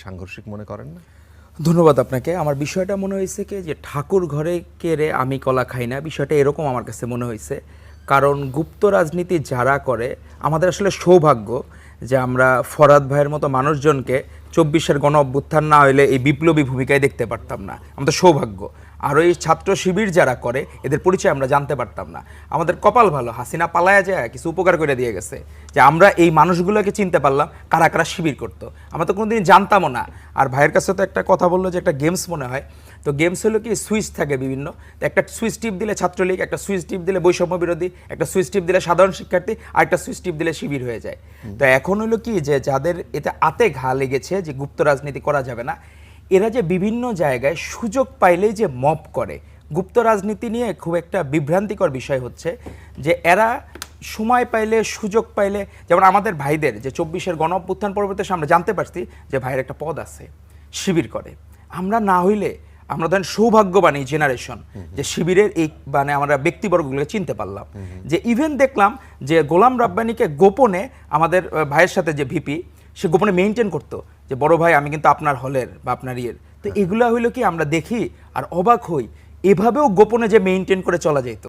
সাংঘর্ষিক মনে করেন না? ধন্যবাদ আপনাকে। আমার বিষয়টা মনে হয়েছে কি যে ঠাকুর ঘরে কেড়ে আমি কলা খাই না, বিষয়টা এরকম আমার কাছে মনে হয়েছে। কারণ গুপ্ত রাজনীতি যারা করে, আমাদের আসলে সৌভাগ্য যে আমরা ফরহাদ ভাইয়ের মতো মানুষজনকে 24-এর গণ অভ্যুত্থান না হইলে এই বিপ্লবী ভূমিকায় দেখতে পারতাম না, আমাদের সৌভাগ্য। আর ওই ছাত্র শিবির যারা করে, এদের পরিচয় আমরা জানতে পারতাম না। আমাদের কপাল ভালো, হাসিনা পালায়া যায় কিছু উপকার করে দিয়ে গেছে, যে আমরা এই মানুষগুলোকে চিনতে পারলাম কারা কারা শিবির করতো, আমরা তো কোনোদিন জানতামও না। আর ভাইয়ের কাছে তো একটা কথা বললো যে একটা গেমস মনে হয়, তো গেমস হলো কি সুইচ থাকে বিভিন্ন, তো একটা সুইচ টিপ দিলে ছাত্রলীগ, একটা সুইচ টিপ দিলে বৈষম্য বিরোধী, একটা সুইচ টিপ দিলে সাধারণ শিক্ষার্থী, আর একটা সুইচ টিপ দিলে শিবির হয়ে যায়। তো এখন হলো কি যে যাদের এতে আতে ঘা লেগেছে যে গুপ্ত রাজনীতি করা যাবে না, এরা যে বিভিন্ন জায়গায় সুযোগ পাইলেই যে মব করে। গুপ্ত রাজনীতি নিয়ে খুব একটা বিভ্রান্তিকর বিষয় হচ্ছে যে এরা সময় পাইলে, সুযোগ পাইলে, যেমন আমাদের ভাইদের যে 24-এর গণ অভ্যুত্থান পরবর্তীতে আমরা জানতে পারছি যে ভাইয়ের একটা পদ আছে, শিবির করে। আমরা না হইলে, আমরা ধরেন সৌভাগ্যবান এই জেনারেশন যে শিবিরের এই মানে আমরা ব্যক্তিবর্গগুলোকে চিনতে পারলাম। যে ইভেন দেখলাম যে গোলাম রাব্বানীকে গোপনে আমাদের ভাইয়ের সাথে যে ভিপি, সে গোপনে মেইনটেইন করতো যে বড় ভাই আমি কিন্তু আপনার হলের বা আপনার ইয়ের। তো এগুলা হইলো কি আমরা দেখি আর অবাক হই, এভাবেও গোপনে যে মেইনটেইন করে চলা যেত।